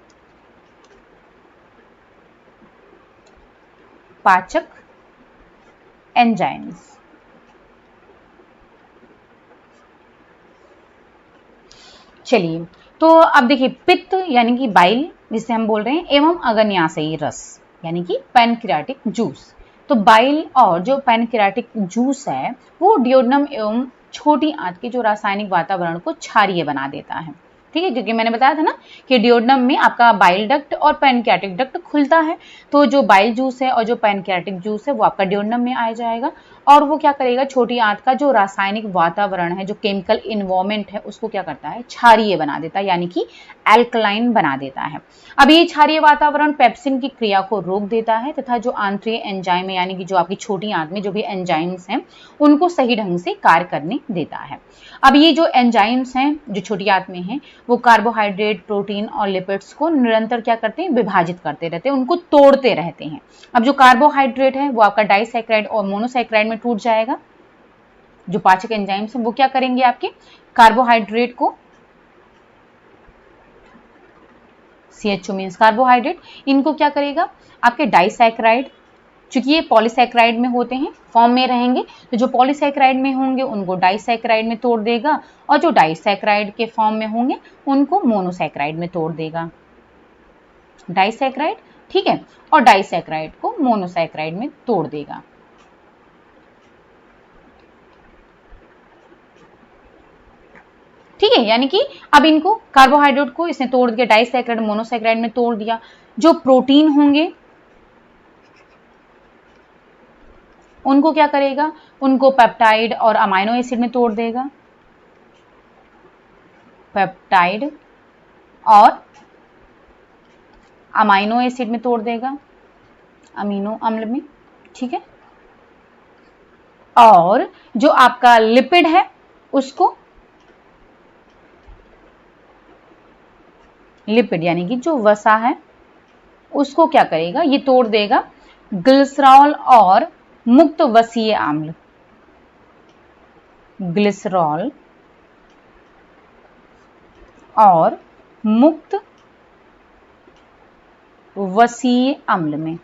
पाचक एंजाइम्स, चलिए तो अब देखिए, पित्त यानी कि बाइल जिसे हम बोल रहे हैं, एवं अग्न्याशयी रस यानी कि पैनक्रियाटिक जूस। तो बाइल और जो पैनक्रियाटिक जूस है वो डियोडनम एवं छोटी आंत के जो रासायनिक वातावरण को क्षारीय बना देता है, ठीक है, क्योंकि मैंने बताया था ना कि डियोडनम में आपका बाइल डक्ट और पैनक्रियाटिक डक्ट खुलता है, तो जो बाइल जूस है और जो पैनक्रियाटिक जूस है वो आपका डियोडनम में आ जाएगा और वो क्या करेगा, छोटी आंत का जो रासायनिक वातावरण है, जो केमिकल इन्वायरमेंट है, उसको क्या करता है, क्षारीय बना देता है, यानी कि एल्कलाइन बना देता है। अब ये क्षारीय वातावरण पेप्सिन की क्रिया को रोक देता है तथा जो आंतरिक एंजाइम है, यानी कि जो आपकी छोटी आंत में जो भी एंजाइम्स हैं उनको सही ढंग से कार्य करने देता है। अब ये जो एंजाइम्स हैं जो छोटी आंत में हैं वो कार्बोहाइड्रेट, प्रोटीन और लिपिड्स को निरंतर क्या करते हैं, विभाजित करते रहते हैं, उनको तोड़ते रहते हैं। अब जो कार्बोहाइड्रेट है वो आपका डाइसैकेराइड और मोनोसैकेराइड में टूट जाएगा। जो पाचक एंजाइम्स हैं वो क्या करेंगे, आपके कार्बोहाइड्रेट को, CHO मीन्स कार्बोहाइड्रेट, इनको क्या करेगा, आपके डाइसैकेराइड, चूंकि ये पॉलीसैकेराइड में होते हैं फॉर्म में रहेंगे, तो जो पॉलीसैकेराइड में होंगे उनको डाइसैकेराइड में तोड़ देगा और जो डाइसैकेराइड के फॉर्म में होंगे उनको मोनोसैकेराइड में तोड़ देगा। डाइसैकेराइड, ठीक है, और डाइसैकेराइड को मोनोसैकेराइड में तोड़ देगा। ठीक है, यानी कि अब इनको कार्बोहाइड्रेट को इसने तोड़ दिया, डाइसैकेराइड मोनोसैकेराइड में तोड़ दिया। जो प्रोटीन होंगे उनको क्या करेगा, उनको पेप्टाइड और अमाइनो एसिड में तोड़ देगा। पेप्टाइड और अमाइनो एसिड में तोड़ देगा, अमीनो अम्ल में, ठीक है। और जो आपका लिपिड है उसको, लिपिड यानी कि जो वसा है उसको क्या करेगा, ये तोड़ देगा ग्लिसरॉल और मुक्त वसीय अम्ल, ग्लिसरॉल और मुक्त वसीय अम्ल में,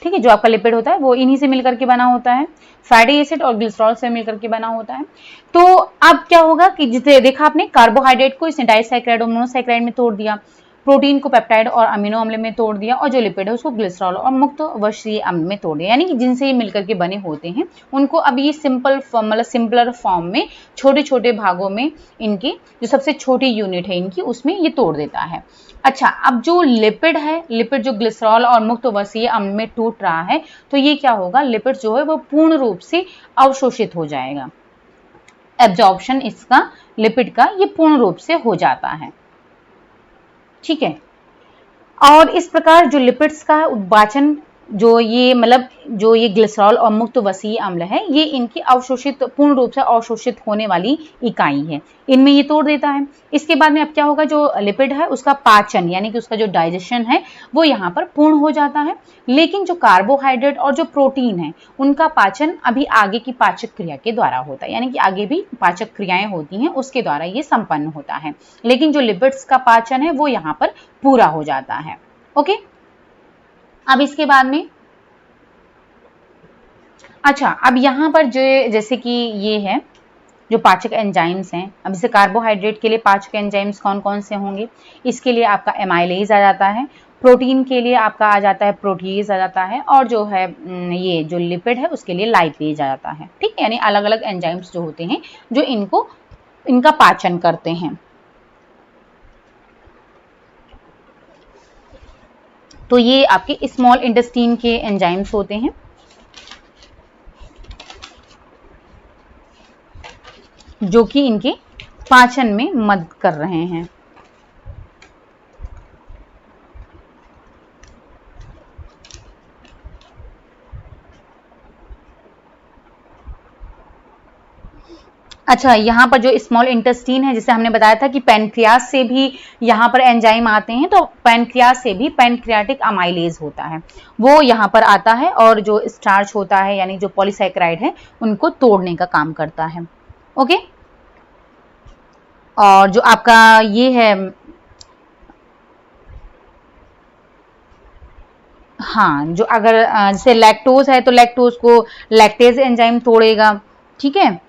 ठीक है। जो आपका लिपिड होता है वो इन्हीं से मिलकर के बना होता है, फैटी एसिड और ग्लिसरॉल से मिलकर के बना होता है। तो अब क्या होगा कि जिसे देखा आपने, कार्बोहाइड्रेट को इसने डाइसैकेराइड और मोनोसैकेराइड में तोड़ दिया, प्रोटीन को पेप्टाइड और अमीनो अम्ल में तोड़ दिया, और जो लिपिड है उसको ग्लिसरॉल और मुक्त वसीय अम्ल में तोड़ दिया, यानी कि जिनसे ये मिलकर के बने होते हैं उनको अब ये सिंपलर फॉर्म में, छोटे छोटे भागों में, इनके जो सबसे छोटी यूनिट है इनकी, उसमें ये तोड़ देता है। अच्छा, अब जो लिपिड है, लिपिड जो ग्लिसरॉल और मुक्त वसीय अम्ल में टूट रहा है, तो ये क्या होगा, लिपिड जो है वो पूर्ण रूप से अवशोषित हो जाएगा, एब्जॉर्प्शन इसका लिपिड का ये पूर्ण रूप से हो जाता है, ठीक है। और इस प्रकार जो लिपिड्स का उद्वाचन, जो ये मतलब जो ये ग्लिसरॉल और मुक्त वसीय अम्ल है, ये इनकी अवशोषित, पूर्ण रूप से अवशोषित होने वाली इकाई है, इनमें ये तोड़ देता है। इसके बाद में अब क्या होगा, जो लिपिड है उसका पाचन यानी कि उसका जो डाइजेशन है वो यहाँ पर पूर्ण हो जाता है, लेकिन जो कार्बोहाइड्रेट और जो प्रोटीन है उनका पाचन अभी आगे की पाचक क्रिया के द्वारा होता है, यानी कि आगे भी पाचक क्रियाएं होती हैं उसके द्वारा ये संपन्न होता है, लेकिन जो लिपिड्स का पाचन है वो यहाँ पर पूरा हो जाता है। ओके, अब इसके बाद में, अच्छा, अब यहां पर जो जैसे कि ये है जो पाचक एंजाइम्स हैं, अब जैसे कार्बोहाइड्रेट के लिए पाचक एंजाइम्स कौन कौन से होंगे, इसके लिए आपका एमाइलेज आ जाता है, प्रोटीन के लिए आपका आ जाता है प्रोटीज आ जाता है, और जो है ये जो लिपिड है उसके लिए लाइपेज आ जाता है, ठीक है। यानी अलग अलग एंजाइम्स जो होते हैं जो इनका पाचन करते हैं। तो ये आपके स्मॉल इंटेस्टाइन के एंजाइम्स होते हैं, जो कि इनके पाचन में मदद कर रहे हैं। अच्छा, यहाँ पर जो स्मॉल इंटेस्टाइन है, जिसे हमने बताया था कि पैनक्रियास से भी यहाँ पर एंजाइम आते हैं, तो पैनक्रियास से भी पैनक्रियाटिक अमाइलेज होता है, वो यहाँ पर आता है और जो स्टार्च होता है यानी जो पॉलीसैकेराइड है उनको तोड़ने का काम करता है। ओके, और जो आपका ये है, हाँ, जो अगर जैसे लैक्टोज है तो लैक्टोज को लैक्टेज एंजाइम तोड़ेगा, ठीक है।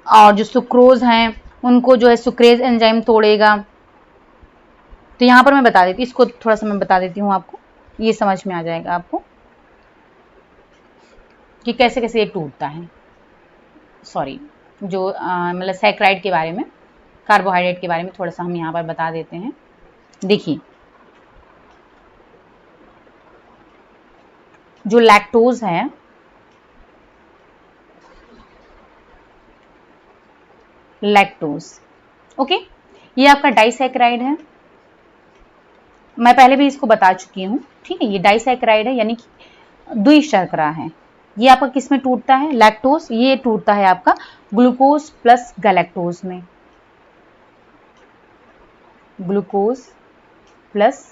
और जो सुक्रोज हैं उनको जो है सुक्रेज एंजाइम तोड़ेगा। तो यहाँ पर मैं बता देती, इसको थोड़ा सा मैं बता देती हूँ आपको, ये समझ में आ जाएगा आपको कि कैसे कैसे ये टूटता है। सॉरी, जो मतलब सैकराइड के बारे में, कार्बोहाइड्रेट के बारे में थोड़ा सा हम यहाँ पर बता देते हैं। देखिए, जो लैक्टोज है, लैक्टोज, ओके, ये आपका डाइसैकेराइड है, मैं पहले भी इसको बता चुकी हूँ, ठीक है। ये डाइसैकेराइड है यानी कि द्विशर्करा है। ये आपका किस में टूटता है, लैक्टोज, ये टूटता है आपका ग्लूकोज प्लस गैलेक्टोज में, ग्लूकोज प्लस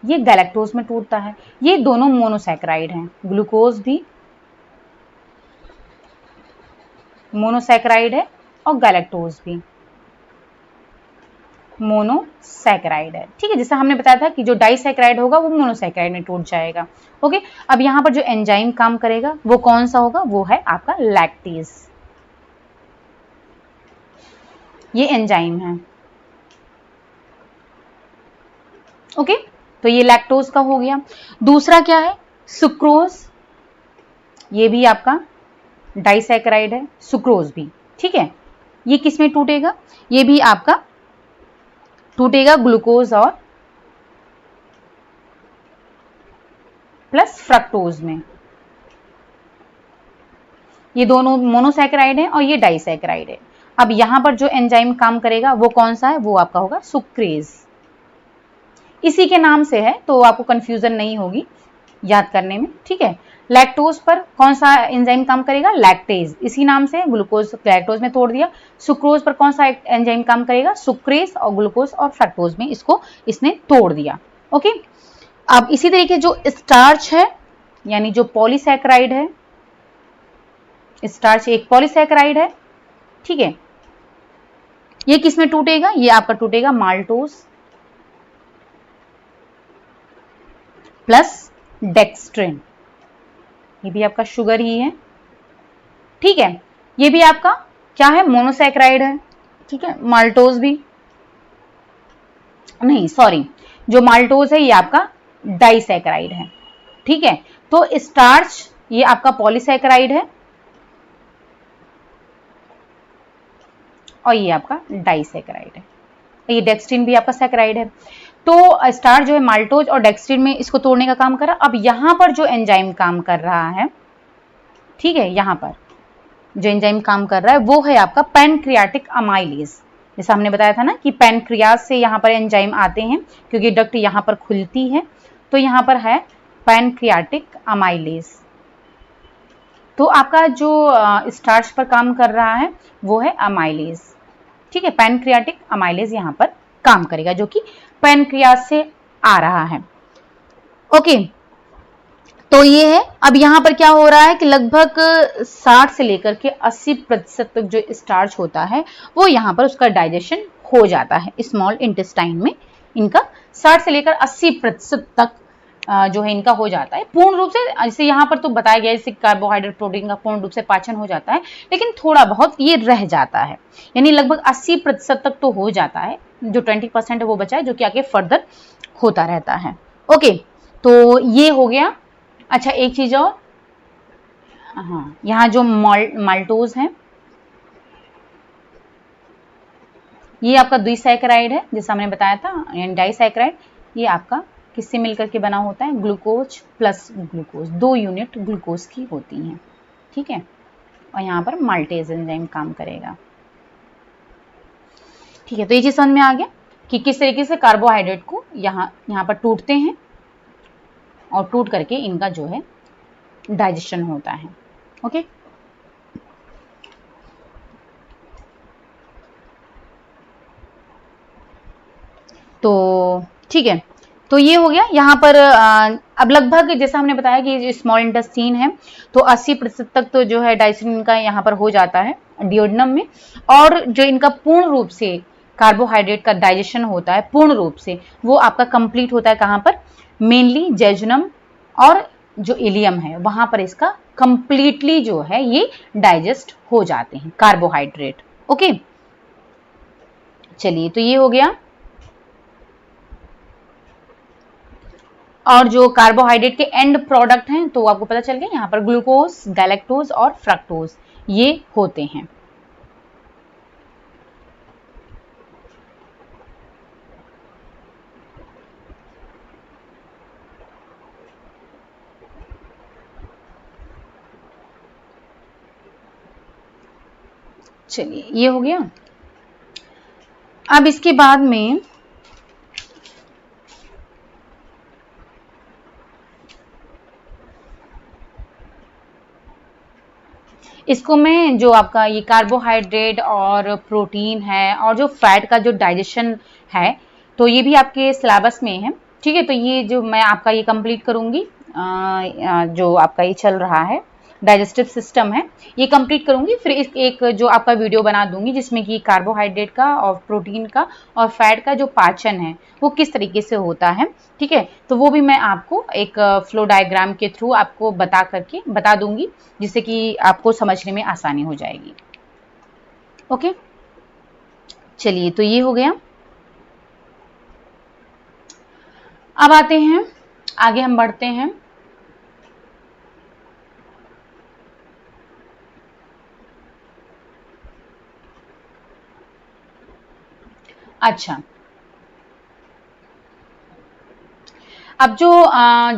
ये गैलेक्टोज में टूटता है। ये दोनों मोनोसैकेराइड हैं, ग्लूकोज भी मोनोसैकेराइड है और गैलेक्टोज भी मोनोसैकेराइड है, ठीक है। जैसा हमने बताया था कि जो डाइसैकेराइड होगा वो मोनोसैकेराइड में टूट जाएगा। ओके, अब यहाँ पर जो एंजाइम काम करेगा वो कौन सा होगा, वो है आपका लैक्टेज, ये एंजाइम है। ओके, तो ये लैक्टोज का हो गया। दूसरा क्या है, सुक्रोज, ये भी आपका डाइसैकेराइड है, सुक्रोज भी, ठीक है। ये किस में टूटेगा, ये भी आपका टूटेगा ग्लूकोज और प्लस फ्रक्टोज में, ये दोनों मोनोसैकेराइड है और ये डाइसैकेराइड है। अब यहाँ पर जो एंजाइम काम करेगा वो कौन सा है, वो आपका होगा सुक्रेज। इसी के नाम से है तो आपको कंफ्यूजन नहीं होगी याद करने में, ठीक है। लैक्टोज पर कौन सा एंजाइम काम करेगा, लैक्टेज, इसी नाम से ग्लूकोज लैक्टोज में तोड़ दिया। सुक्रोज पर कौन सा एंजाइम काम करेगा, सुक्रेज, और ग्लूकोज और फ्रक्टोज में इसको इसने तोड़ दिया। ओके, अब इसी तरीके जो स्टार्च है यानी जो पॉलीसैकेराइड है, स्टार्च एक पॉलीसैकेराइड है, ठीक है। ये किसमें टूटेगा, ये आपका टूटेगा माल्टोज प्लस डेक्स्ट्रिन, ये भी आपका शुगर ही है, ठीक है। ये भी आपका क्या है, मोनोसैकेराइड है, ठीक है। माल्टोज भी नहीं, सॉरी, जो माल्टोज है ये आपका डाइसैकेराइड है, ठीक है। तो स्टार्च ये आपका पॉलीसैकेराइड है और ये आपका डाइसैकेराइड है, ये डेक्स्ट्रिन भी आपका सैकेराइड है। तो स्टार्च जो है माल्टोज और डेक्स्ट्रिन में इसको तोड़ने का काम कर रहा। अब यहां पर जो एंजाइम काम कर रहा है, ठीक है, यहां पर जो एंजाइम काम कर रहा है वो है आपका पैनक्रियाटिक अमाइलेज। जैसा हमने बताया था ना कि पैनक्रियाज से यहाँ पर एंजाइम आते हैं क्योंकि डक्ट यहाँ पर खुलती है, तो यहाँ पर है पैनक्रियाटिक अमाइलेज। तो आपका जो स्टार्च पर काम कर रहा है वो है अमाइलेज, ठीक है। पैनक्रियाटिक अमाइलेज यहाँ पर काम करेगा जो कि पैनक्रियाज से आ रहा है। ओके, तो ये है। अब यहाँ पर क्या हो रहा है कि लगभग 60 से लेकर के 80% तक जो स्टार्च होता है वो यहाँ पर उसका डाइजेशन हो जाता है स्मॉल इंटेस्टाइन में। इनका 60 से लेकर 80% तक जो है इनका हो जाता है पूर्ण रूप से। जैसे यहाँ पर तो बताया गया जैसे कार्बोहाइड्रेट प्रोटीन का पूर्ण रूप से पाचन हो जाता है, लेकिन थोड़ा बहुत ये रह जाता है, यानी लगभग 80% तक तो हो जाता है, जो 20% है वो बचा है जो कि आगे फर्दर होता रहता है। ओके, तो ये हो गया। अच्छा, एक चीज और, हाँ, यहाँ जो माल्टोज है ये आपका द्विसैकेराइड है जैसा हमने बताया था, यानी डाइसैकेराइड। ये आपका किससे मिलकर के बना होता है, glucose plus glucose, 2 unit glucose की होती हैं, ठीक है। और यहाँ पर माल्टेज एंजाइम काम करेगा, ठीक है। तो ये चीज समझ में आ गया कि किस तरीके से कार्बोहाइड्रेट को यहाँ पर टूटते हैं और टूट करके इनका जो है डाइजेशन होता है। ओके, तो ठीक है, तो ये हो गया। यहाँ पर अब लगभग जैसा हमने बताया कि जो स्मॉल इंटेस्टाइन है तो 80% तक तो जो है डाइजेशन इनका यहाँ पर हो जाता है डिओडनम में, और जो इनका पूर्ण रूप से कार्बोहाइड्रेट का डाइजेशन होता है पूर्ण रूप से वो आपका कंप्लीट होता है कहाँ पर, मेनली जेजुनम और जो इलियम है वहां पर इसका कंप्लीटली जो है ये डाइजेस्ट हो जाते हैं कार्बोहाइड्रेट। ओके, चलिए, तो ये हो गया। और जो कार्बोहाइड्रेट के एंड प्रोडक्ट हैं तो आपको पता चल गया, यहाँ पर ग्लूकोज, गैलेक्टोज और फ्रक्टोज ये होते हैं। चलिए, ये हो गया। अब इसके बाद में इसको मैं जो आपका ये कार्बोहाइड्रेट और प्रोटीन है और जो फैट का जो डाइजेशन है तो ये भी आपके सिलेबस में है, ठीक है। तो ये जो मैं आपका ये कंप्लीट करूंगी, जो आपका ये चल रहा है डाइजेस्टिव सिस्टम है ये कंप्लीट करूंगी, फिर एक जो आपका वीडियो बना दूंगी जिसमें कि कार्बोहाइड्रेट का और प्रोटीन का और फैट का जो पाचन है वो किस तरीके से होता है, ठीक है। तो वो भी मैं आपको एक फ्लो डायग्राम के थ्रू आपको बता दूंगी जिससे कि आपको समझने में आसानी हो जाएगी। ओके, चलिए, तो ये हो गया। अब आते हैं आगे, हम बढ़ते हैं। अच्छा, अब जो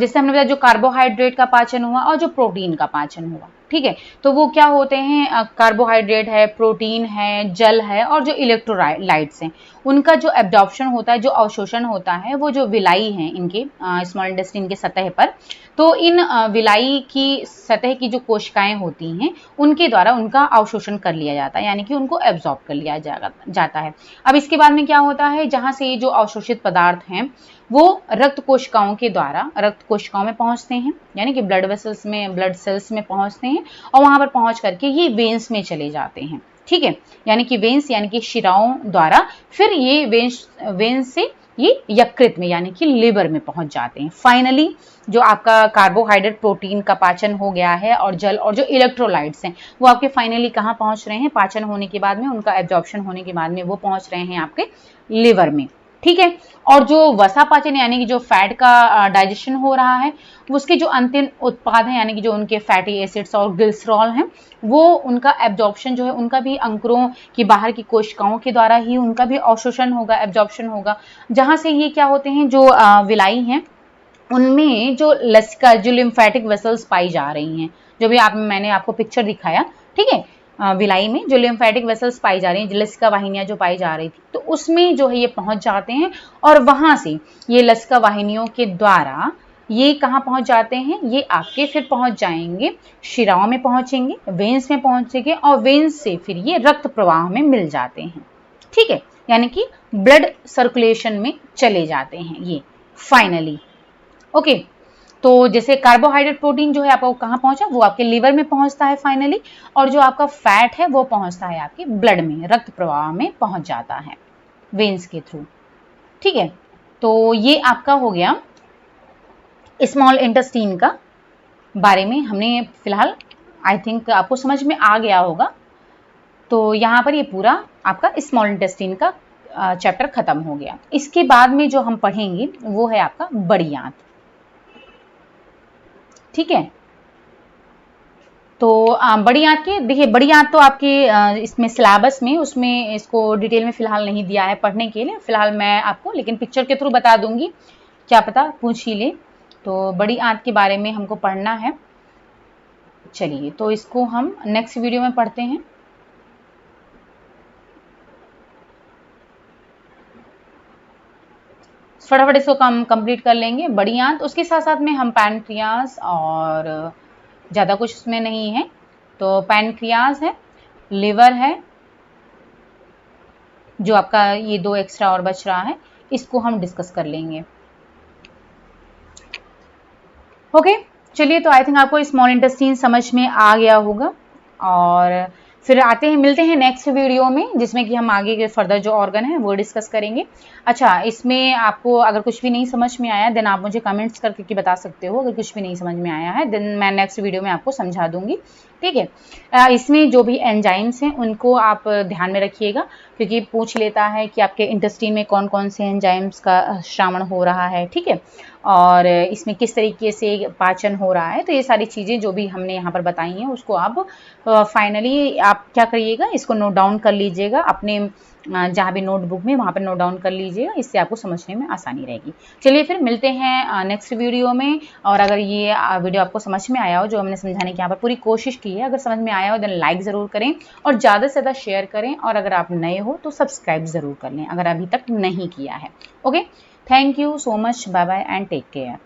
जैसे हमने बताया जो कार्बोहाइड्रेट का पाचन हुआ और जो प्रोटीन का पाचन हुआ, ठीक है। तो वो क्या होते हैं, कार्बोहाइड्रेट है, प्रोटीन है, जल है और जो इलेक्ट्रोलाइट्स हैं उनका जो एब्जॉर्प्शन होता है, जो अवशोषण होता है, वो जो विलाई हैं इनके स्मॉल इंटेस्टाइन के सतह पर, तो इन विलाई की सतह की जो कोशिकाएं होती हैं उनके द्वारा उनका अवशोषण कर लिया जाता है, यानी कि उनको एब्जॉर्ब कर लिया जाता है। अब इसके बाद में क्या होता है, जहां से ये जो अवशोषित पदार्थ हैं वो रक्त कोशिकाओं के द्वारा रक्त कोशिकाओं में पहुंचते हैं, यानी कि ब्लड वेसल्स में, ब्लड सेल्स में पहुंचते हैं और वहां पर पहुंच करके ये वेन्स में चले जाते हैं, ठीक है। यानी कि वेन्स यानी कि शिराओं द्वारा फिर ये वेन्स से ये यकृत में यानी कि लिवर में पहुंच जाते हैं। फाइनली जो आपका कार्बोहाइड्रेट, प्रोटीन का पाचन हो गया है और जल और जो इलेक्ट्रोलाइट्स हैं वो आपके फाइनली कहाँ पहुंच रहे हैं, पाचन होने के बाद में, उनका एब्जॉर्प्शन होने के बाद में वो पहुंच रहे हैं आपके लिवर में, ठीक है। और जो वसा पाचन यानी कि जो फैट का डाइजेशन हो रहा है, उसके जो अंतिम उत्पाद हैं यानी कि जो उनके फैटी एसिड्स और ग्लिसरॉल हैं, वो उनका एब्जॉर्प्शन जो है उनका भी अंकुरों की बाहर की कोशिकाओं के द्वारा ही उनका भी अवशोषण होगा, एब्जॉर्प्शन होगा, जहां से ये क्या होते हैं, जो विलाई हैं उनमें जो लसिका, जो लिम्फेटिक वेसल्स पाई जा रही हैं, जो भी मैंने आपको पिक्चर दिखाया, ठीक है, विलाई में जो लिम्फेटिक वेसल्स पाई जा रही हैं, लसिका वाहिनियां जो पाई जा रही थी, तो उसमें जो है ये पहुंच जाते हैं और वहां से ये लसिका वाहिनियों के द्वारा ये कहाँ पहुंच जाते हैं, ये आपके फिर पहुंच जाएंगे शिराओं में, पहुंचेंगे वेन्स में, पहुंचेंगे और वेन्स से फिर ये रक्त प्रवाह में मिल जाते हैं, ठीक है, यानी कि ब्लड सर्कुलेशन में चले जाते हैं ये फाइनली। ओके, तो जैसे कार्बोहाइड्रेट, प्रोटीन जो है आपको कहाँ पहुंचा, वो आपके लिवर में पहुंचता है फाइनली, और जो आपका फैट है वो पहुंचता है आपके ब्लड में, रक्त प्रवाह में पहुंच जाता है वेन्स के थ्रू, ठीक है। तो ये आपका हो गया स्मॉल इंटेस्टाइन का बारे में हमने फिलहाल, आई थिंक आपको समझ में आ गया होगा। तो यहाँ पर ये पूरा आपका स्मॉल इंटेस्टाइन का चैप्टर खत्म हो गया। इसके बाद में जो हम पढ़ेंगे वो है आपका बड़ी आंत, ठीक है। तो बड़ी आंत के देखिए, बड़ी आंत तो आपके इसमें सिलेबस में उसमें इसको डिटेल में फिलहाल नहीं दिया है पढ़ने के लिए, फिलहाल मैं आपको लेकिन पिक्चर के थ्रू बता दूंगी, क्या पता पूछ ही ले। तो बड़ी आंत के बारे में हमको पढ़ना है, चलिए तो इसको हम नेक्स्ट वीडियो में पढ़ते हैं। फटाफट इसको कंप्लीट कर लेंगे बड़ी आंत। उसके साथ साथ में हम पैनक्रियाज, और ज़्यादा कुछ उसमें नहीं है, तो पैनक्रियाज है, लिवर है, जो आपका ये दो एक्स्ट्रा और बच रहा है, इसको हम डिस्कस कर लेंगे। ओके, चलिए तो आई थिंक आपको स्मॉल इंटेस्टाइन समझ में आ गया होगा, और फिर आते हैं, मिलते हैं नेक्स्ट वीडियो में, जिसमें कि हम आगे के फर्दर जो ऑर्गन है वो डिस्कस करेंगे। अच्छा, इसमें आपको अगर कुछ भी नहीं समझ में आया देन आप मुझे कमेंट्स करके बता सकते हो, अगर कुछ भी नहीं समझ में आया है देन मैं नेक्स्ट वीडियो में आपको समझा दूंगी, ठीक है। इसमें जो भी एंजाइम्स हैं उनको आप ध्यान में रखिएगा, क्योंकि पूछ लेता है कि आपके इंटेस्टाइन में कौन कौन से एंजाइम्स का श्रावण हो रहा है, ठीक है, और इसमें किस तरीके से पाचन हो रहा है। तो ये सारी चीज़ें जो भी हमने यहाँ पर बताई हैं उसको आप फाइनली आप क्या करिएगा, इसको नोट डाउन कर लीजिएगा अपने जहाँ भी नोटबुक में, वहाँ पर नोट डाउन कर लीजिएगा, इससे आपको समझने में आसानी रहेगी। चलिए फिर मिलते हैं नेक्स्ट वीडियो में, और अगर ये वीडियो आपको समझ में आया हो, जो हमने समझाने की यहाँ पर पूरी कोशिश की है, अगर समझ में आया हो देन लाइक ज़रूर करें और ज़्यादा से ज़्यादा शेयर करें, और अगर आप नए हो तो सब्सक्राइब ज़रूर कर लें अगर अभी तक नहीं किया है। Okay, thank you so much, bye bye and take care.